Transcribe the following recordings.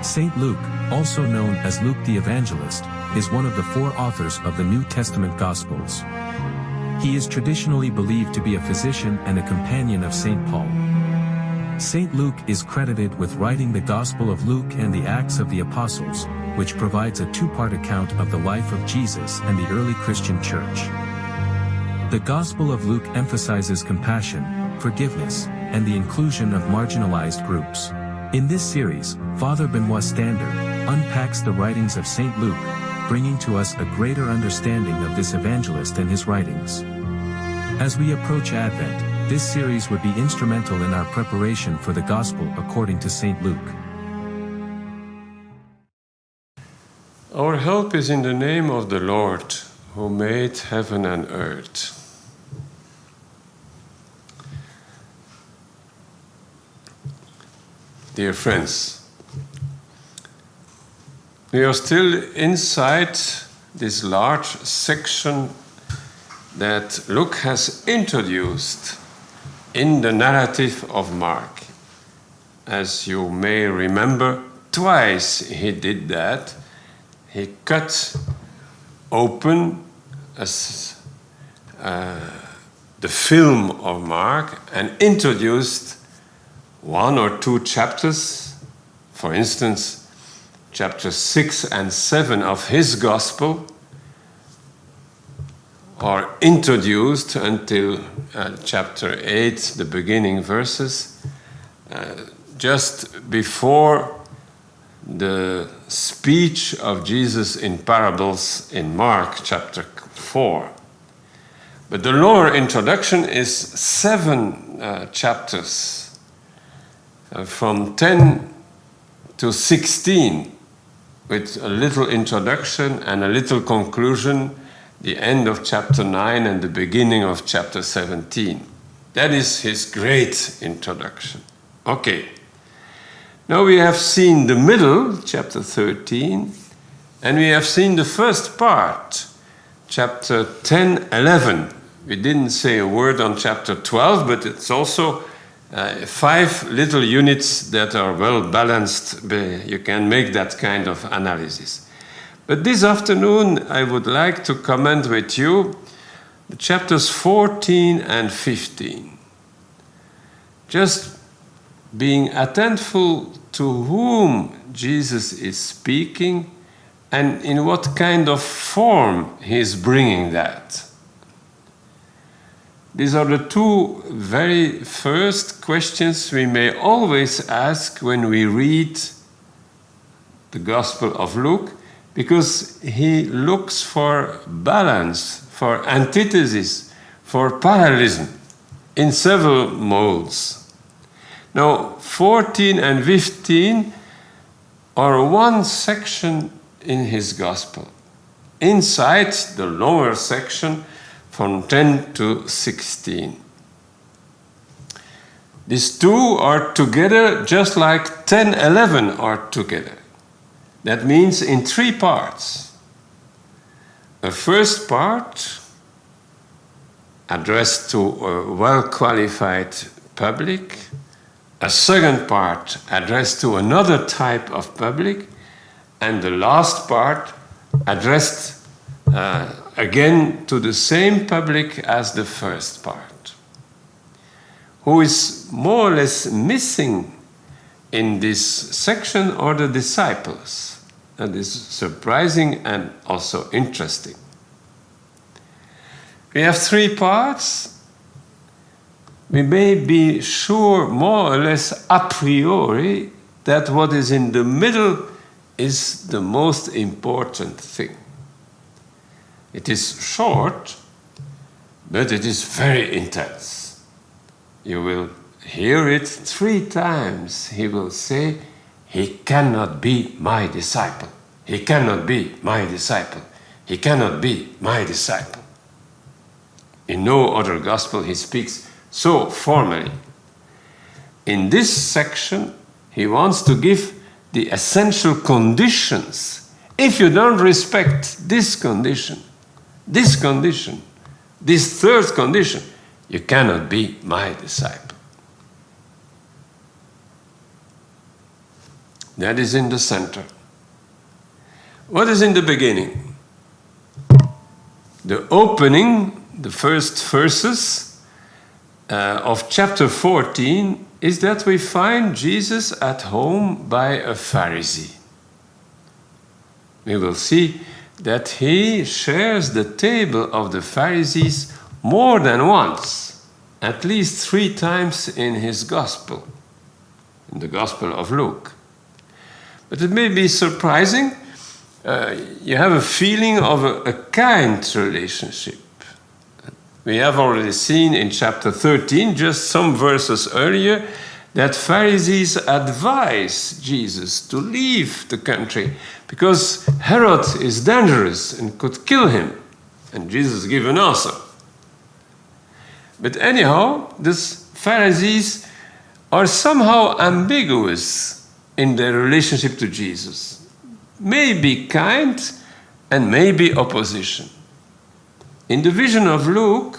Saint Luke, also known as Luke the Evangelist, is one of the four authors of the New Testament Gospels. He is traditionally believed to be a physician and a companion of Saint Paul. Saint Luke is credited with writing the Gospel of Luke and the Acts of the Apostles, which provides a two-part account of the life of Jesus and the early Christian church. The Gospel of Luke emphasizes compassion, forgiveness, and the inclusion of marginalized groups. In this series, Father Benoit Standaert unpacks the writings of Saint Luke, bringing to us a greater understanding of this evangelist and his writings. As we approach Advent, this series would be instrumental in our preparation for the Gospel according to Saint Luke. Our help is in the name of the Lord, who made heaven and earth. Dear friends, we are still inside this large section that Luke has introduced in the narrative of Mark. As you may remember, twice he did that. He cut open the film of Mark and introduced one or two chapters, for instance, chapters 6 and 7 of his Gospel, are introduced until chapter 8, the beginning verses, just before the speech of Jesus in parables in Mark chapter 4. But the longer introduction is 7 chapters, from 10 to 16, with a little introduction and a little conclusion, the end of chapter 9 and the beginning of chapter 17. That is his great introduction. Okay. Now we have seen the middle, chapter 13, and we have seen the first part, chapter 10, 11. We didn't say a word on chapter 12, but it's also 5 little units that are well balanced. You can make that kind of analysis. But this afternoon, I would like to comment with you the chapters 14 and 15. Just being attentive to whom Jesus is speaking and in what kind of form he is bringing that. These are the two very first questions we may always ask when we read the Gospel of Luke, because he looks for balance, for antithesis, for parallelism in several modes. Now, 14 and 15 are one section in his Gospel, inside the lower section from 10 to 16. These two are together just like 10, 11 are together. That means in 3 parts. A first part addressed to a well-qualified public, a second part addressed to another type of public, and the last part addressed again to the same public as the first part. Who is more or less missing in this section are the disciples. That is surprising and also interesting. We have 3 parts. We may be sure more or less a priori that what is in the middle is the most important thing. It is short, but it is very intense. You will hear it 3 times. He will say, "He cannot be my disciple. He cannot be my disciple. He cannot be my disciple." In no other gospel he speaks so formally. In this section, he wants to give the essential conditions. If you don't respect this condition, this third condition, you cannot be my disciple. That is in the center. What is in the beginning? The opening, the first verses of chapter 14 is that we find Jesus at home by a Pharisee. We will see that he shares the table of the Pharisees more than once, at least 3 times in his gospel, in the Gospel of Luke. But it may be surprising. You have a feeling of a kind relationship. We have already seen in chapter 13, just some verses earlier, that Pharisees advise Jesus to leave the country because Herod is dangerous and could kill him. And Jesus gave an answer. But anyhow, these Pharisees are somehow ambiguous in their relationship to Jesus. Maybe kind and maybe opposition. In the vision of Luke,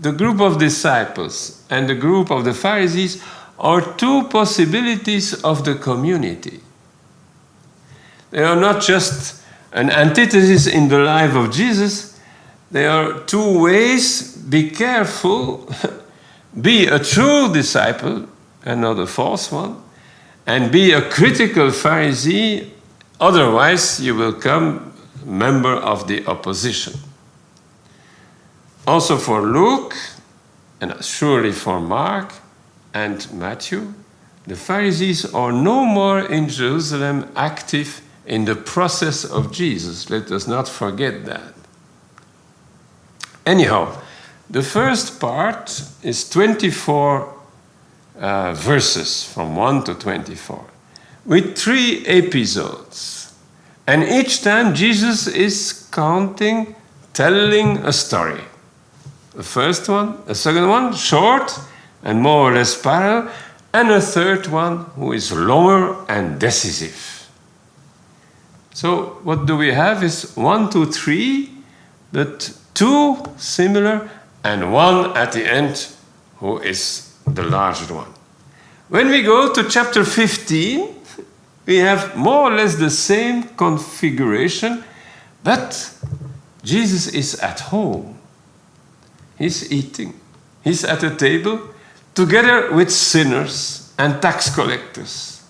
the group of disciples and the group of the Pharisees are 2 possibilities of the community. They are not just an antithesis in the life of Jesus, they are 2 ways. Be careful, be a true disciple and not a false one, and be a critical Pharisee, otherwise you will become a member of the opposition. Also for Luke, and surely for Mark and Matthew, the Pharisees are no more in Jerusalem active in the process of Jesus. Let us not forget that. Anyhow, the first part is 24 verses, from 1 to 24, with 3 episodes. And each time Jesus is telling a story. The first one, a second one, short and more or less parallel, and a third one who is longer and decisive. So what do we have is 1, 2, 3, but 2 similar, and 1 at the end who is the larger one. When we go to chapter 15, we have more or less the same configuration, but Jesus is at home. He's eating. He's at a table together with sinners and tax collectors.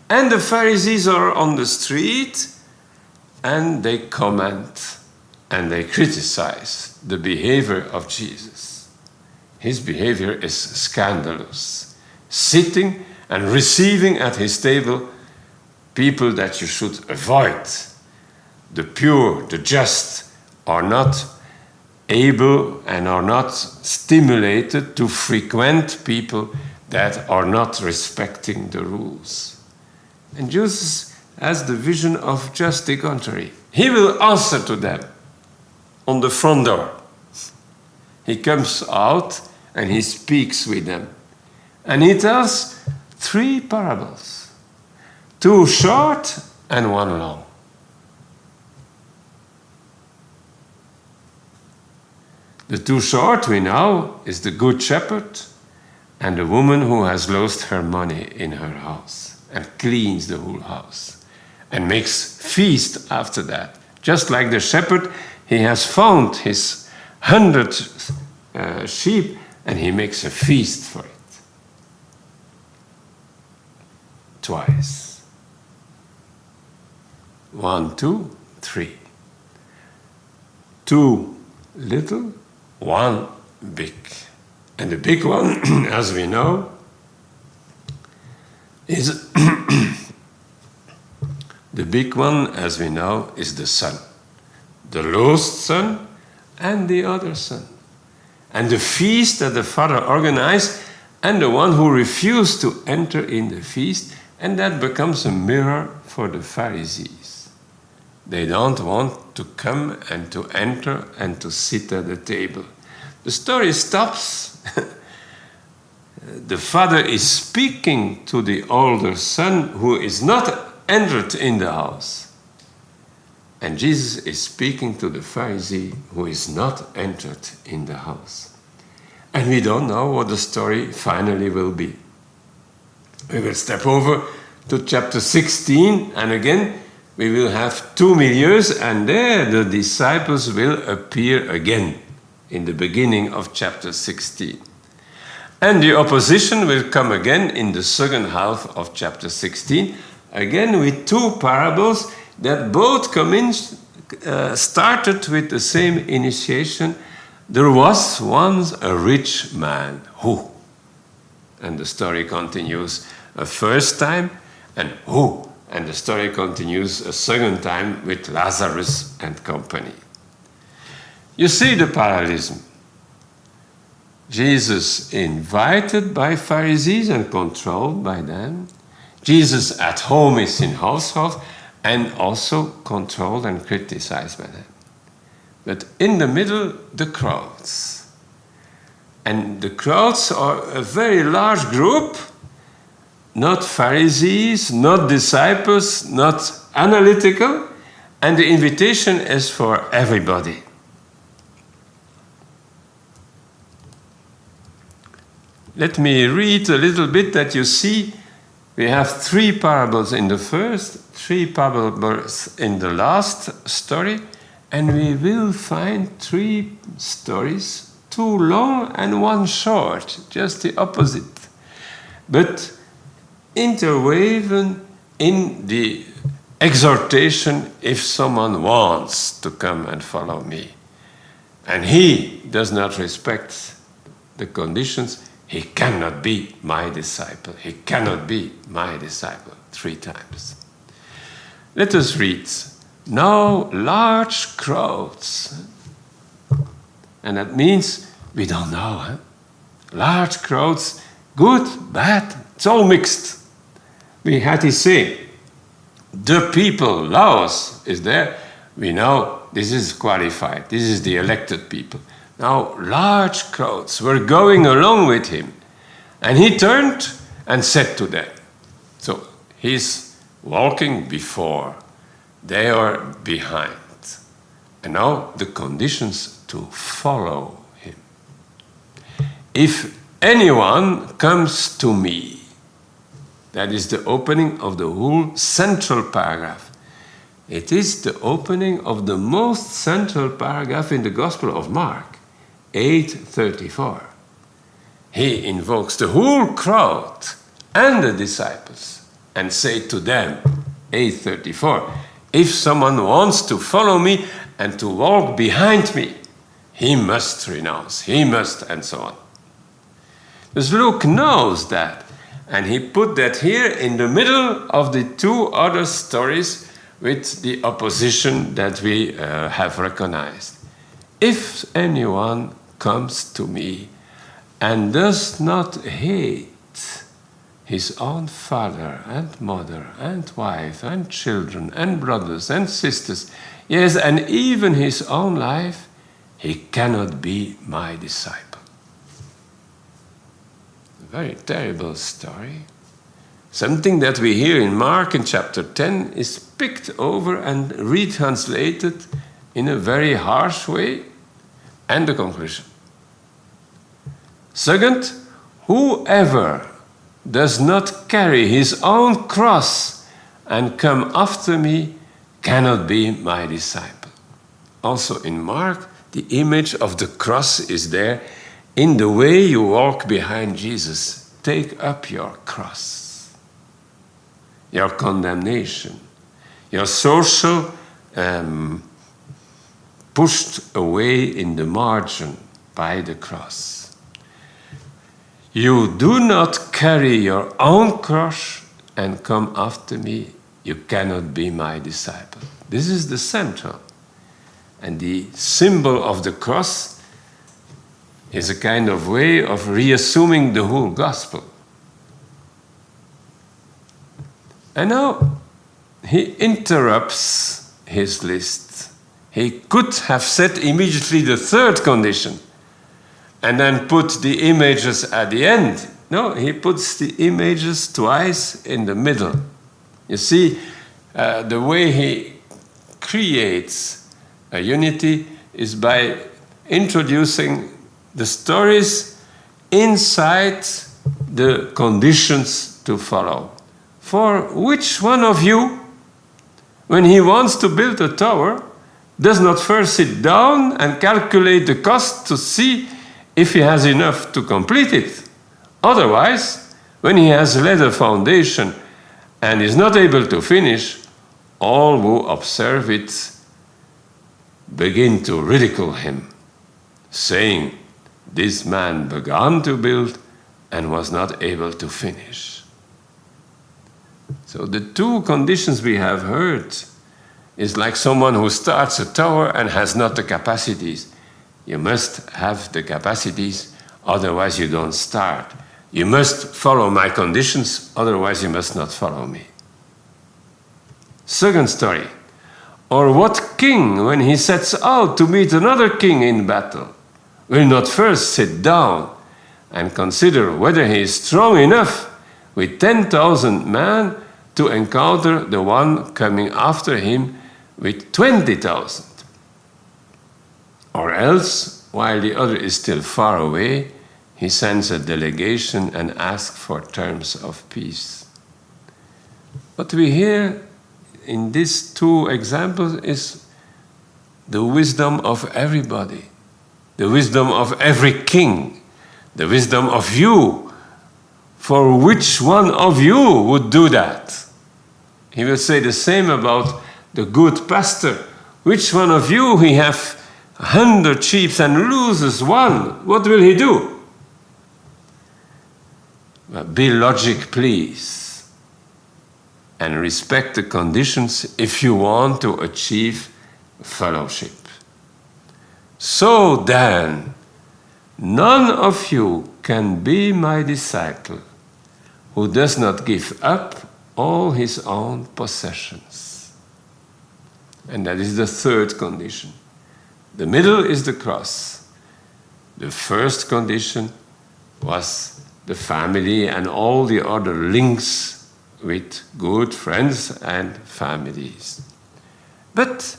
And the Pharisees are on the street and they comment and they criticize the behavior of Jesus. His behavior is scandalous. Sitting and receiving at his table people that you should avoid. The pure, the just are not able and are not stimulated to frequent people that are not respecting the rules. And Jesus has the vision of just the contrary. He will answer to them on the front door. He comes out and he speaks with them. And he tells 3 parables, 2 short and 1 long. The 2 short, we know, is the good shepherd and the woman who has lost her money in her house and cleans the whole house and makes feast after that. Just like the shepherd, he has found his 100 sheep and he makes a feast for it. Twice. 1, 2, 3. 2 little, 1 big. And the big one, as we know, is the big one, as we know, is the son. The lost son and the other son. And the feast that the father organized, and the one who refused to enter in the feast, and that becomes a mirror for the Pharisees. They don't want to come and to enter and to sit at the table. The story stops. The father is speaking to the older son who is not entered in the house. And Jesus is speaking to the Pharisee who is not entered in the house. And we don't know what the story finally will be. We will step over to chapter 16, and again we will have 2 milieus, and there the disciples will appear again in the beginning of chapter 16. And the opposition will come again in the second half of chapter 16, again with 2 parables that both started with the same initiation. There was once a rich man who, and the story continues a first time, and who, and the story continues a second time with Lazarus and company. You see the parallelism. Jesus invited by Pharisees and controlled by them. Jesus at home is in household and also controlled and criticized by them. But in the middle, the crowds. And the crowds are a very large group, not Pharisees, not disciples, not analytical, and the invitation is for everybody. Let me read a little bit that you see. We have 3 parables in the first, 3 parables in the last story, and we will find 3 stories, 2 long and 1 short, just the opposite. But interwoven in the exhortation, if someone wants to come and follow me, and he does not respect the conditions, he cannot be my disciple. He cannot be my disciple. 3 times. Let us read. Now large crowds. And that means we don't know. Huh? Large crowds, good, bad, it's all mixed. We had to say, the people, Laos is there. We know this is qualified. This is the elected people. Now, large crowds were going along with him. And he turned and said to them, so he's walking before, they are behind. And now the conditions to follow him. If anyone comes to me, that is the opening of the whole central paragraph. It is the opening of the most central paragraph in the Gospel of Mark. 8:34. He invokes the whole crowd and the disciples and say to them, 8:34, if someone wants to follow me and to walk behind me, he must renounce, he must, and so on. Because Luke knows that, and he put that here in the middle of the 2 other stories with the opposition that we have recognized. If anyone comes to me and does not hate his own father and mother and wife and children and brothers and sisters, yes, and even his own life, he cannot be my disciple. A very terrible story. Something that we hear in Mark in chapter 10 is picked over and retranslated in a very harsh way. And the conclusion. Second, whoever does not carry his own cross and come after me cannot be my disciple. Also in Mark, the image of the cross is there in the way you walk behind Jesus. Take up your cross, your condemnation, your social pushed away in the margin by the cross. You do not carry your own cross and come after me, you cannot be my disciple. This is the central. And the symbol of the cross is a kind of way of reassuming the whole gospel. And now he interrupts his list. He could have said immediately the 3rd condition and then put the images at the end. No, he puts the images twice in the middle. You see, the way he creates a unity is by introducing the stories inside the conditions to follow. For which one of you, when he wants to build a tower, does not first sit down and calculate the cost to see if he has enough to complete it? Otherwise, when he has laid a foundation and is not able to finish, all who observe it begin to ridicule him, saying, "This man began to build and was not able to finish." So the two conditions we have heard is like someone who starts a tower and has not the capacities. You must have the capacities, otherwise you don't start. You must follow my conditions, otherwise you must not follow me. Second story. Or what king, when he sets out to meet another king in battle, will not first sit down and consider whether he is strong enough with 10,000 men to encounter the one coming after him with 20,000? Or else, while the other is still far away, he sends a delegation and asks for terms of peace. What we hear in these two examples is the wisdom of everybody, the wisdom of every king, the wisdom of you. For which one of you would do that? He will say the same about the good pastor. Which one of you, he have 100 sheep and loses one, what will he do? Well, be logic, please, and respect the conditions if you want to achieve fellowship. So then, none of you can be my disciple who does not give up all his own possessions. And that is the third condition. The middle is the cross. The first condition was the family and all the other links with good friends and families. But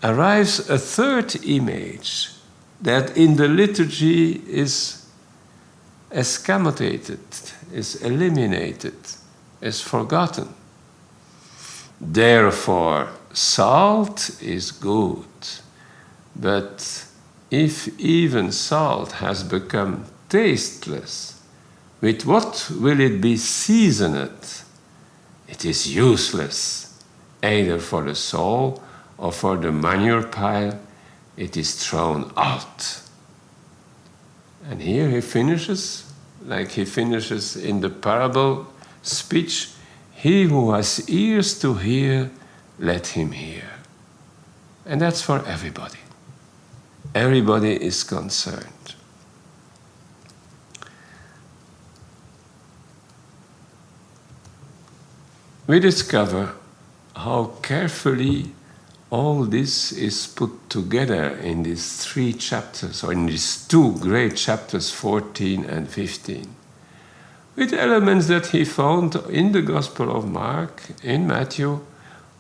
arrives a third image that in the liturgy is escamotated, is eliminated, is forgotten. Therefore, salt is good, but if even salt has become tasteless, with what will it be seasoned? It is useless, either for the soul or for the manure pile. It is thrown out. And here he finishes, like he finishes in the parable speech, "He who has ears to hear, let him hear." And that's for everybody. Everybody is concerned. We discover how carefully all this is put together in these three chapters, or in these two great chapters, 14 and 15, with elements that he found in the Gospel of Mark, in Matthew,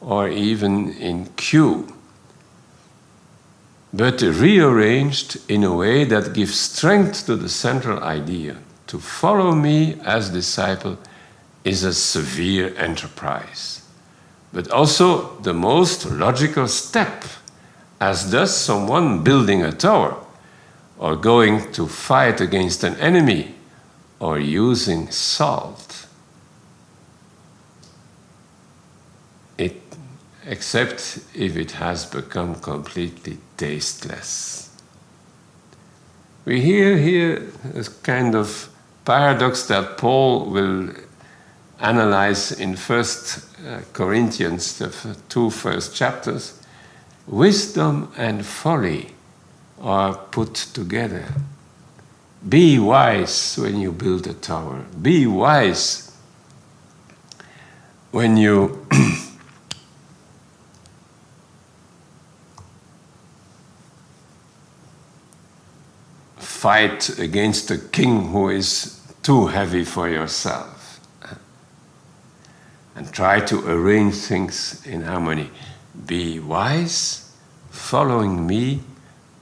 or even in Q, but rearranged in a way that gives strength to the central idea. To follow me as disciple is a severe enterprise, but also the most logical step, as does someone building a tower, or going to fight against an enemy, or using salt. Except if it has become completely tasteless. We hear here a kind of paradox that Paul will analyze in 1 Corinthians, the two first chapters. Wisdom and folly are put together. Be wise when you build a tower. Be wise when you fight against a king who is too heavy for yourself. And try to arrange things in harmony. Be wise, following me,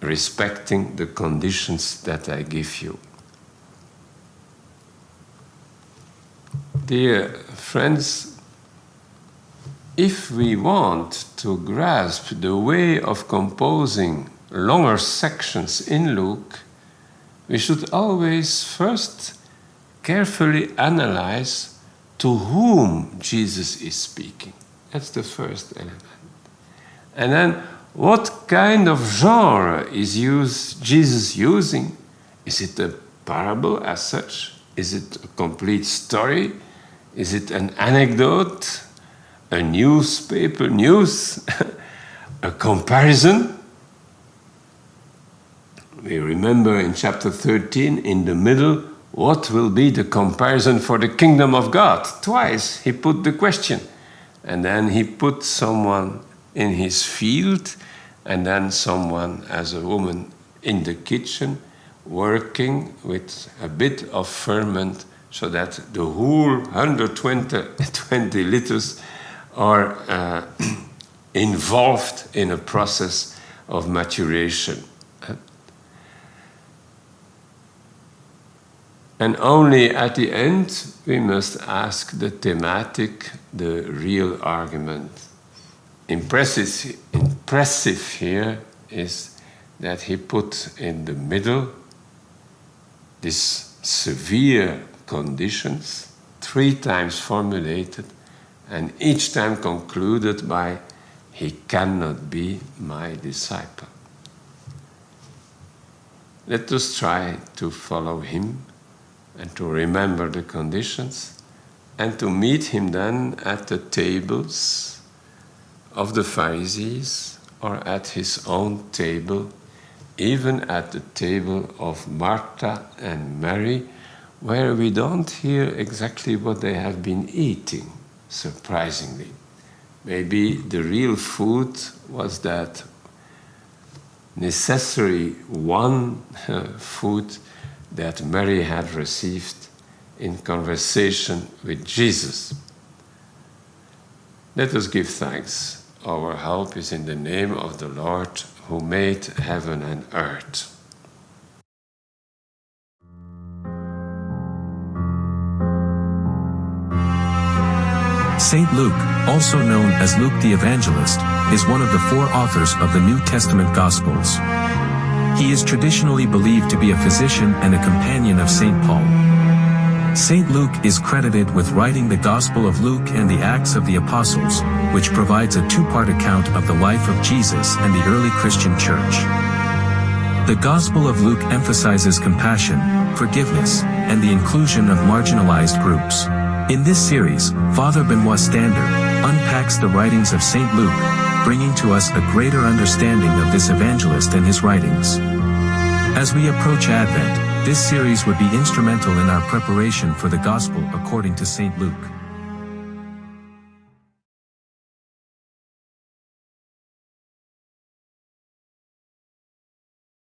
respecting the conditions that I give you. Dear friends, if we want to grasp the way of composing longer sections in Luke, we should always first carefully analyze to whom Jesus is speaking. That's the first element. And then, what kind of genre is Jesus using? Is it a parable as such? Is it a complete story? Is it an anecdote? A newspaper news? A comparison? We remember in chapter 13, in the middle, what will be the comparison for the kingdom of God? Twice he put the question. And then he put someone in his field, and then someone as a woman in the kitchen, working with a bit of ferment so that the whole 120 liters are involved in a process of maturation. And only at the end we must ask the thematic, the real argument. Impressive here is that he put in the middle these severe conditions, 3 times formulated, and each time concluded by, "He cannot be my disciple." Let us try to follow him and to remember the conditions and to meet him then at the tables of the Pharisees or at his own table, even at the table of Martha and Mary, where we don't hear exactly what they have been eating, surprisingly. Maybe the real food was that necessary one food that Mary had received in conversation with Jesus. Let us give thanks. Our help is in the name of the Lord who made heaven and earth. Saint Luke, also known as Luke the Evangelist, is one of the 4 authors of the New Testament Gospels. He is traditionally believed to be a physician and a companion of Saint Paul. Saint Luke is credited with writing the Gospel of Luke and the Acts of the Apostles, which provides a 2-part account of the life of Jesus and the early Christian church. The Gospel of Luke emphasizes compassion, forgiveness, and the inclusion of marginalized groups. In this series, Father Benoit Standaert unpacks the writings of Saint Luke, bringing to us a greater understanding of this evangelist and his writings. As we approach Advent, this series would be instrumental in our preparation for the Gospel according to Saint Luke.